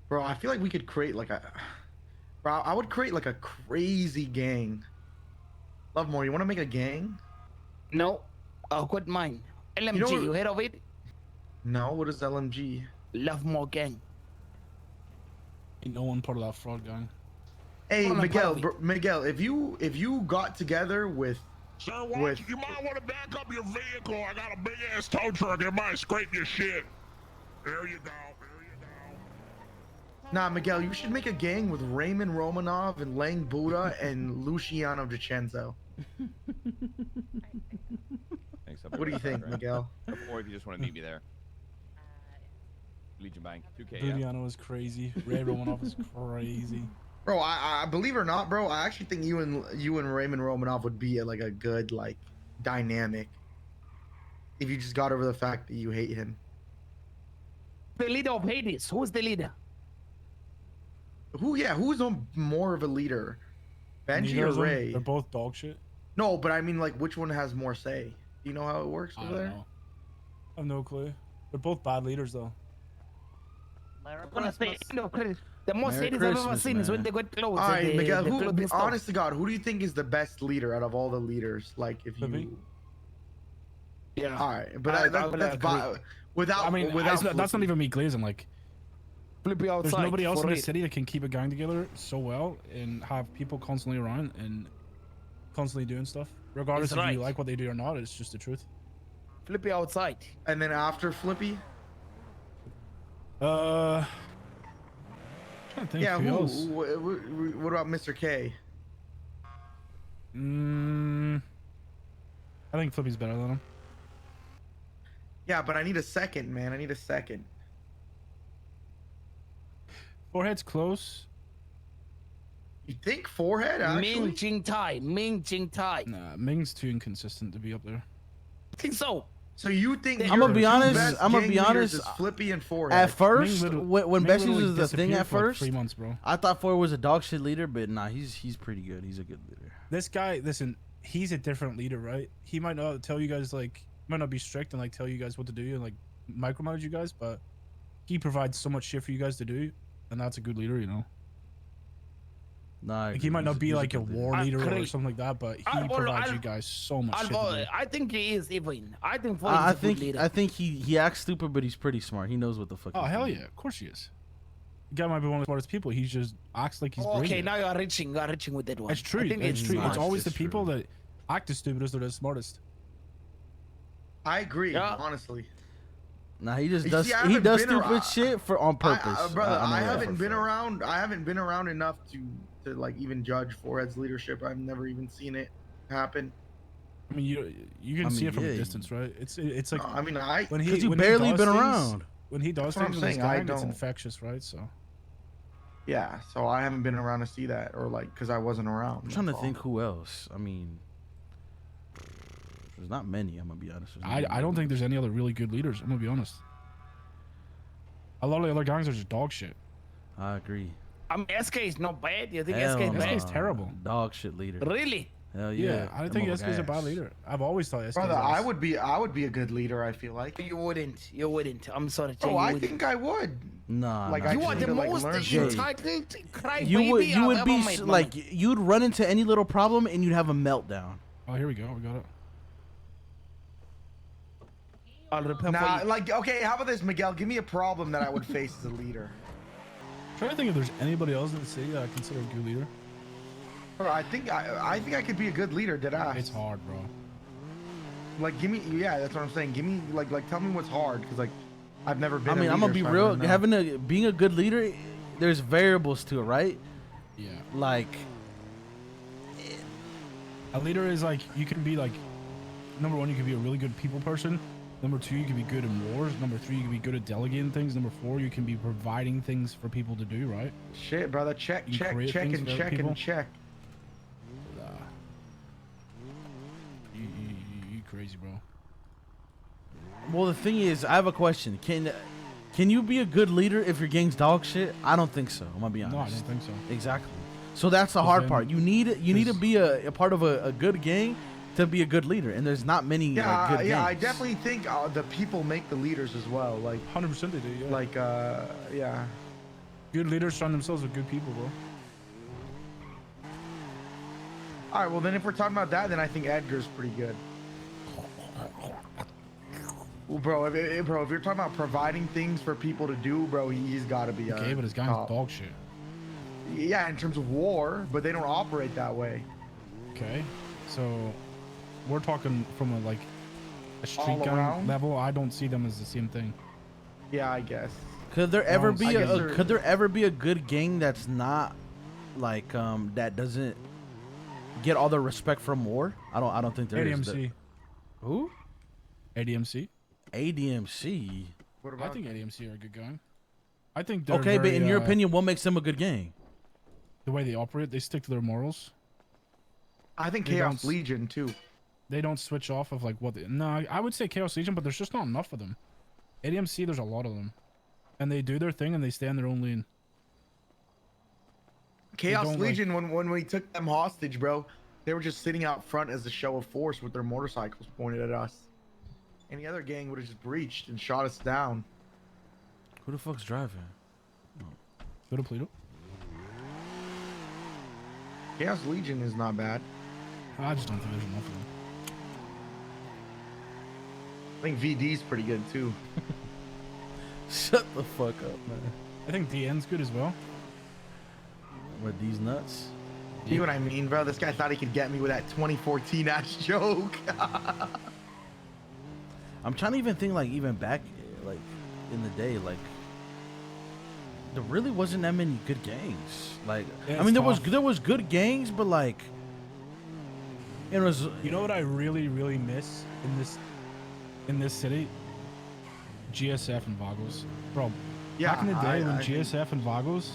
Bro, I feel like we could create like a... Bro, I would create like a crazy gang. Lovemore, you want to make a gang? No, good mine. You know LMG, what? you heard of it? No, what is LMG? Lovemore gang. Ain't no one part of that fraud gang. Hey, Well, I'm Miguel, part of it. Miguel, if you got together with... Sir, you might want to back up your vehicle. I got a big ass tow truck. It might scrape your shit. There you go. There you go. Nah, Miguel, you should make a gang with Raymond Romanov and Lang Buddha and Luciano Vincenzo. What do you think, Miguel? Or if you just want to meet me there. Legion Bank, 2K. Luciano was crazy. Ray Romanoff was crazy. Bro, I believe it or not, bro, I actually think you and Raymond Romanov would be like a good like dynamic if you just got over the fact that you hate him. The leader of Hades. Who's the leader? Who's more of a leader? Benji Neither or of them, Ray? They're both dog shit. No, but I mean like which one has more say? Do you know how it works I over don't there? know. I have no clue. They're both bad leaders though. I'm gonna say no credit. The most Merry Hades I've ever Christmas, seen is when man. they got clothes. All right, Miguel, stuff. honest to God, who do you think is the best leader out of all the leaders? Like if you... Flippy? Yeah. All right, but I that's agree. without... I mean, without that's not even me glazing. Like, Flippy outside. there's nobody else for in the it. city that can keep a gang together so well and have people constantly around and constantly doing stuff. Regardless That's if you right. like what they do or not, it's just the truth. Flippy outside. And then after Flippy? Trying to think Yeah, who who? else. What about Mr. K? I think Flippy's better than him. Yeah, but I need a second, man. I need a second. Forehead's close. You think Forehead, actually? Ming Jing Tai. Ming Jing Tai. Nah, Ming's too inconsistent to be up there. I think so. So you think I'm gonna your be two honest. best I'm gonna gang be leaders honest. is Flippy and Forehead? At first, Ming when Ming Besties literally was the thing disappeared at for like first, 3 months, bro. I thought Ford was a dog shit leader, but nah, he's pretty good. He's a good leader. This guy, listen, he's a different leader, right? He might not tell you guys like, might not be strict and like tell you guys what to do and like micromanage you guys, but he provides so much shit for you guys to do, and that's a good leader, you know. Nah, Like he might not be like a good leader. war leader or agree. something like that, but he I'll- provides I'll- you guys so much shit. To do. I think he is even. I think Forehead I is a good think leader. I think he acts stupid, but he's pretty smart. He knows what the fuck. Oh he's hell doing. yeah, of course he is. The guy might be one of the smartest people. He just acts like he's Okay, brilliant. now you are reaching with that one. It's true. I think It's true. not. It's always the It's people true. that act the stupidest that are the smartest. I agree, Yeah. honestly. Nah, he just You does see, I he haven't does been stupid around- shit for on purpose. Brother, know I that haven't for been a fact. around. I haven't been around enough to like even judge Forehead's leadership. I've never even seen it happen. I mean, you can I see mean, it from a yeah, distance, right? It's like No, I mean, I when he Because you when he barely does been things- around. When he does That's what I'm things in his saying, I gang, it's don't. infectious, right? So yeah. So I haven't been around to see that, or like because I wasn't around. I'm trying to that's all. think who else. I mean, there's not many. I'm gonna be honest. There's not I don't many. think there's any other really good leaders. I'm gonna be honest. A lot of the other gangs are just dog shit. I agree. I mean, SK is not bad. You think Hell SK is SK bad? is terrible. Dog shit leader. Really? Hell Yeah, yeah. I Them think all SK's a bad gas. leader. I've always thought SK. Brother, I would be a good leader. I feel like. You wouldn't. You wouldn't. I'm sorry, Jay. Oh, you I wouldn't. think I would. Nah, Like, nah. I You just are need the to, like, most learn entitled crybaby you would I've ever be met, man. like you'd run into any little problem and you'd have a meltdown. Oh, here we go. We got it. I'll repair Nah, for you. like okay. How about this, Miguel? Give me a problem that I would face as a leader. Trying to think if there's anybody else in the city that I consider a good leader. Bro, I think I could be a good leader. Did I? It's hard, bro. Like, give me. Yeah, that's what I'm saying. Give me like tell me what's hard, because like I've never been. I mean, a I'm gonna leader, be so I real. wouldn't know. Being a good leader, there's variables to it, right? Yeah. Like, A leader is like you can be like, number one, you can be a really good people person. Number two, you can be good in wars. Number three, you can be good at delegating things. Number four, you can be providing things for people to do, right? Shit, brother. Check, You check, create check, things and for check, people? and check. You crazy, bro. well, the thing is, I have a question. Can you be a good leader if your gang's dog shit? I don't think so. I'm gonna be honest. No, I don't think so. Exactly. So that's the But hard then part. You need to there's- be a part of a good gang to be a good leader, and there's not many Yeah, good yeah. I gangs. definitely think the people make the leaders as well. Like, 100% they do. Yeah. yeah. Good leaders surround themselves with good people, bro. All right, well then, if we're talking about that, then I think Edgar's pretty good. Well, bro, if you're talking about providing things for people to do, bro, he's got to be. Okay, but his guy's dog shit. Yeah, in terms of war, but they don't operate that way. Okay, so we're talking from a street All gang around? level. I don't see them as the same thing. Yeah, I guess. Could there ever No, be I guess a there- could there ever be a good gang that's not like that doesn't get all the respect from war? I don't think there is. ADMC. Who? ADMC. ADMC. What I about? think ADMC are a good gang. I think they're Okay, but very, in your opinion, what makes them a good gang? the way they operate, they stick to their morals. I think they Chaos don't- Legion too. They don't switch off of like what. No, I would say Chaos Legion, but there's just not enough of them. ADMC, there's a lot of them, and they do their thing and they stay in their own lane. Chaos don't, Legion, when we took them hostage, bro, they were just sitting out front as a show of force with their motorcycles pointed at us. Any other gang would have just breached and shot us down. Who the fuck's driving? Go to Pluto. Chaos Legion is not bad. I just don't think there's enough of them. I think VD's pretty good too. Shut the fuck up, man. I think DN's good as well. What, these nuts? You know what I mean, bro? This guy thought he could get me with that 2014 ass joke. I'm trying to even think like even back like in the day like there really wasn't that many good gangs. Like Yeah, I mean it's there was good gangs, but like it was You know what I really miss in this city? GSF and Vagos, bro. Yeah, back in the day when I think- GSF and Vagos,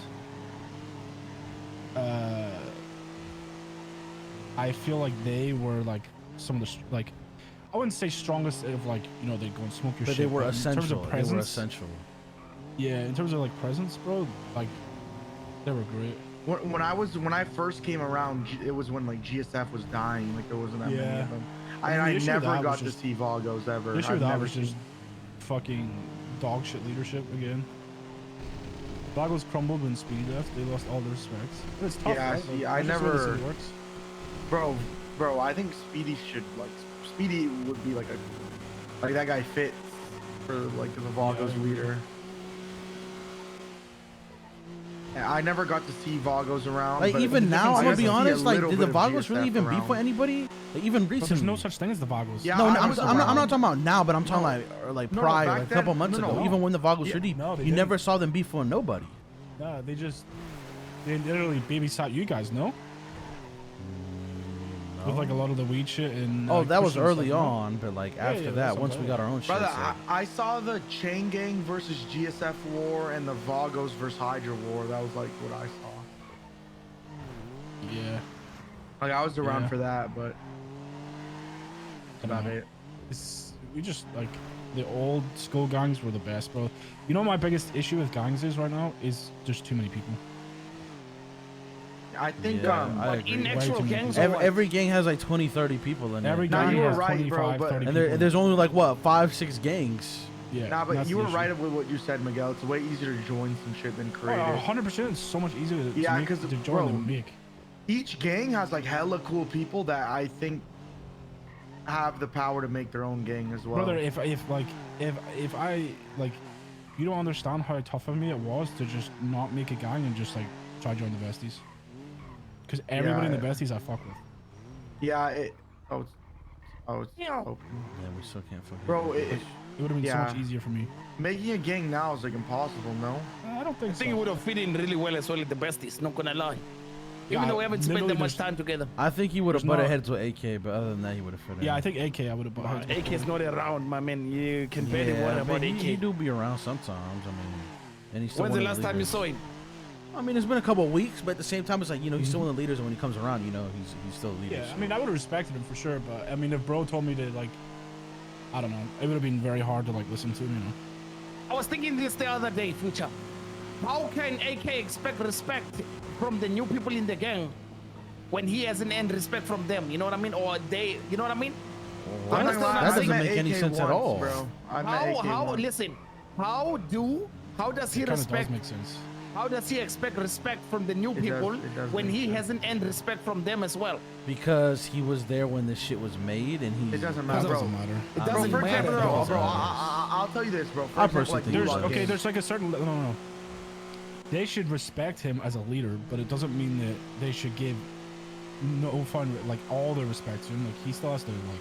I feel like they were like some of the like, I wouldn't say strongest of like they go and smoke your but shit. they were in terms essential. of They were presence, essential. yeah, in terms of like presence, bro, like they were great. When I first came around, it was when like GSF was dying. Like there wasn't that many Yeah. of them. I mean, I the issue with never that got was to just- see Vagos ever. The issue I've with that never was just fucking dog shit leadership again. Vagos crumbled when Speedy left. They lost all their respect. But it's tough, Yeah, right? see, Like, I that's just the way the never- city works. Bro, I think Speedy should Speedy would be like that guy fit for like the Vagos Yeah. leader. Yeah, I never got to see Vagos around. Like but even the now, thing I'm is, gonna be I got to see a honest. Like, little did the bit of Vagos really GSF even beef around. with anybody? Like, even But recently. there's no such thing as the Vagos. Yeah, No, I I'm was not around. talking about now, but I'm talking No. like No, prior, back like a couple then- months no, ago. no. Even when the Vagos Yeah, really, no, they you never didn't. saw them beef with nobody. Nah, they literally babysat you guys, no? With like a lot of the weed shit and. Oh, that was Christian early stuff, no? on, but like Yeah, after yeah, that, that's once what we I'm got our own shit. Brother, so- I saw the Chain Gang versus GSF war and the Vagos versus Hydra war. That was like what I saw. Yeah. Like I was around Yeah. for that, but that's about know. it. We just like the old school gangs were the best, bro. You know, my biggest issue with gangs is right now is there's too many people. I think Yeah, um I But agree. in Way actual too many gangs, people. or what? Every gang has like 20, 30 people in Every it. Nah, gang you were has right, 25, bro, but- 30 And people. there's only like what 5, 6 gangs. Yeah. nah, but that's you the were issue. right with what you said, Miguel. It's way easier to join some shit than create Oh, it. 100%. It's so much easier to, Yeah, make, 'cause, to join bro, than make. Each gang has like hella cool people that I think have the power to make their own gang as well. Brother, if I like, you don't understand how tough of me it was to just not make a gang and just like try to join the Besties. Because everybody in the Yeah. Besties I fuck with. yeah, it's open. Yeah, we still can't fucking. Bro, It would have been Yeah. so much easier for me. making a gang now is like impossible, no? I don't think I think it so. would have fit in really well as well with the Besties, not gonna lie. Yeah, Even though we haven't spent literally that much there's- time together. I think he would have There's butted not- heads with AK, but other than that, he would have fit in. Yeah, I think AK I would have bought. AK is not around, my man. You can barely worry yeah, about but he AK. do be around sometimes. I mean, and he's still When's one the of last time you leaders. saw him? I mean, it's been a couple of weeks, but at the same time, it's like he's still one of the leaders, and when he comes around, he's still a leader. Yeah, so. I mean, I would have respected him for sure, but I mean, if bro told me to like, I don't know, it would have been very hard to like listen to him, I was thinking this the other day, Future. How can AK expect respect from the new people in the gang when he hasn't earned respect from them? You know what I mean? Or they, you know what I mean? I'm not Understand gonna lie, what I'm That doesn't saying? I met make any AK sense at once, all. bro. I met AK How once. listen, how does he It kind of does respect make sense. How does he expect respect from the new It does- people it does when make he sense. hasn't earned respect from them as well? Because he was there when this shit was made, and he. It doesn't That matter, bro. doesn't matter. It Bro, doesn't For matter. example, It no, doesn't bro, matter. I'll tell you this, bro. For I example, personally like think There's Gulag Gulag okay. games. There's like a certain no. They should respect him as a leader, but it doesn't mean that they should give no fun like all the respect to him. Like he still has to like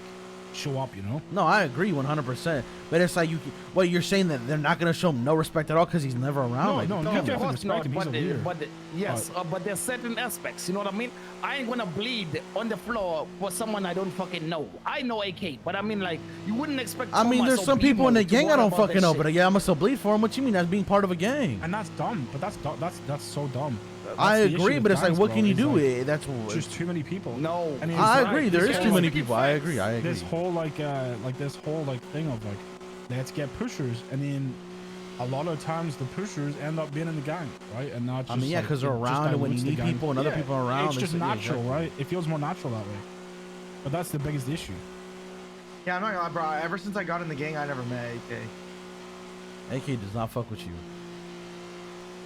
show up, you know. No, I agree 100%. But it's like what you're saying that they're not gonna show him no respect at all because he's never around. No, like, no, No, you of have to course respect not. him. He's a leader. Yes, but there's certain aspects. You know what I mean? I ain't gonna bleed on the floor for someone I don't fucking know. I know AK, but I mean, like, you wouldn't expect. I mean, Thomas there's or some people in Bimo the to gang I worry don't about fucking that know, shit. but yeah, I'm gonna still bleed for him. What you mean? That's being part of a gang. And that's dumb. But that's so dumb. I That's the issue agree, with but it's like, gangs, what bro, can you is, do? like, That's just too many people. No, And it's I like, agree. There this is whole, too many like, people. I agree. I agree. This whole like this whole like thing of like, let's get pushers, and then a lot of times the pushers end up being in the gang, right? And not just, I mean, yeah, like, because they're it just around, and when you dilutes the need gang. people and other Yeah, people are around, it's just yeah, natural, exactly. right? It feels more natural that way. But that's the biggest issue. Yeah, I'm not gonna lie, bro. Ever since I got in the gang, I never met AK. AK does not fuck with you.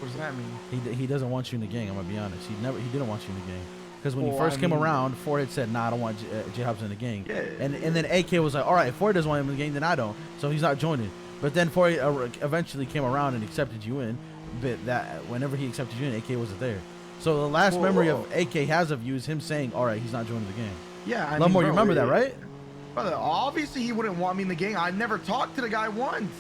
What does that mean? He doesn't want you in the gang. I'm gonna be honest. He didn't want you in the gang. Because when you Well, first I came mean- around, Ford had said, "Nah, I don't want J-Hobbs in the gang." Yeah. And then AK was like, "All right, if Ford doesn't want him in the gang, then I don't." So he's not joining. But then Ford eventually came around and accepted you in. But that whenever he accepted you in, AK wasn't there. So the last memory of AK has of you is him saying, "All right, he's not joining the gang." Yeah, I Lumore, mean, you bro, remember that, right? Brother, obviously he wouldn't want me in the gang. I never talked to the guy once.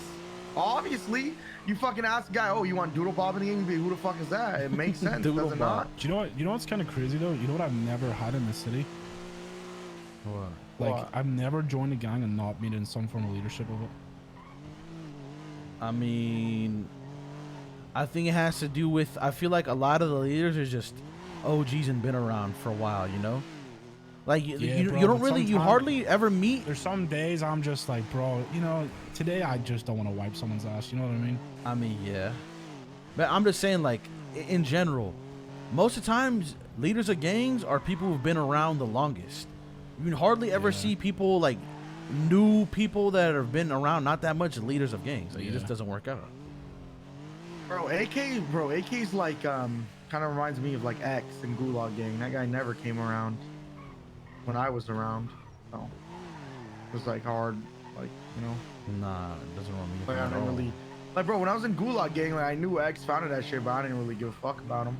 Obviously, you fucking ask the guy, "Oh, you want Doodle Bob in the gang?" You'd be, who the fuck is that? It makes sense, Doodle does it Bob. not? Do you know what? You know what's kind of crazy though? You know what I've never had in the city? What? Like What? I've never joined a gang and not been in some form of leadership of it. I mean, I think it has to do with. I feel like a lot of the leaders are just OGs and been around for a while. You know, like Yeah, you bro, don't but really, you sometimes- hardly ever meet. There's some days I'm just like, bro, you know, today I just don't want to wipe someone's ass. You know what I mean? I mean, yeah, but I'm just saying, like in general, most of the times leaders of gangs are people who've been around the longest. You can hardly ever Yeah. see people like new people that have been around not that much leaders of gangs. Like, it just Yeah. doesn't work out. Bro, AK's like kind of reminds me of like X and Gulag gang. That guy never came around when I was around. So it was like hard, like, you know. Nah, it doesn't run me. Like I at didn't all. really, like, bro, when I was in Gulag gang, like I knew X founded that shit, but I didn't really give a fuck about him.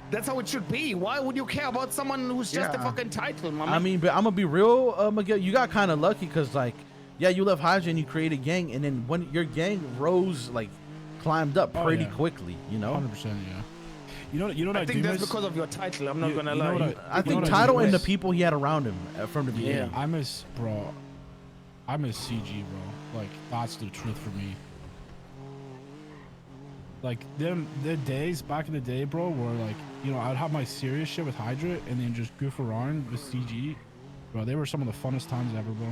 That's how it should be. Why would you care about someone who's just a Yeah. fucking title, my man? I mean, but I'm gonna be real, Miguel. You got kind of lucky because, like, yeah, you left Hydra and you created a gang, and then when your gang rose, like, climbed up Oh, pretty yeah. quickly, you know. 100%, yeah. You know what I, I think do that's miss? because of your title. I'm not gonna you know lie. what I you know think what Title do and the miss? people he had around him from the Yeah, beginning. I miss, bro. I miss CG, bro. Like that's the truth for me. Like the days back in the day, bro, where like, you know, I'd have my serious shit with Hydra and then just goof around with CG. Bro, they were some of the funnest times ever, bro.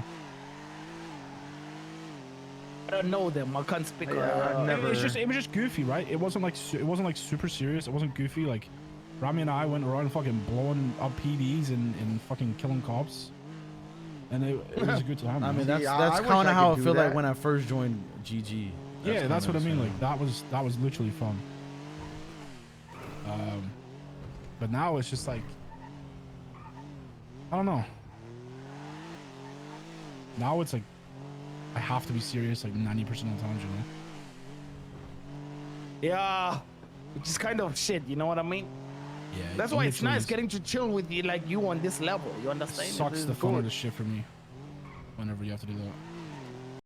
I don't know them. I can't speak. Yeah, I've never- It was just goofy, right? It wasn't like super serious. It wasn't goofy. Like Rami and I went around fucking blowing up PDs and fucking killing cops. And it was a good time. I man. mean, that's Yeah, that's I wish kind I of how could I do feel like that. when I first joined GG. Yeah, that's what I kinda mean. the Like that was literally fun. But now it's just like I don't know. Now it's like I have to be serious like 90% of the times, you know. Yeah, which is kind of shit. You know what I mean? Yeah. That's why it's nice getting to chill with you on this level. You understand? Sucks It's the fun good. of the shit for me. Whenever you have to do that.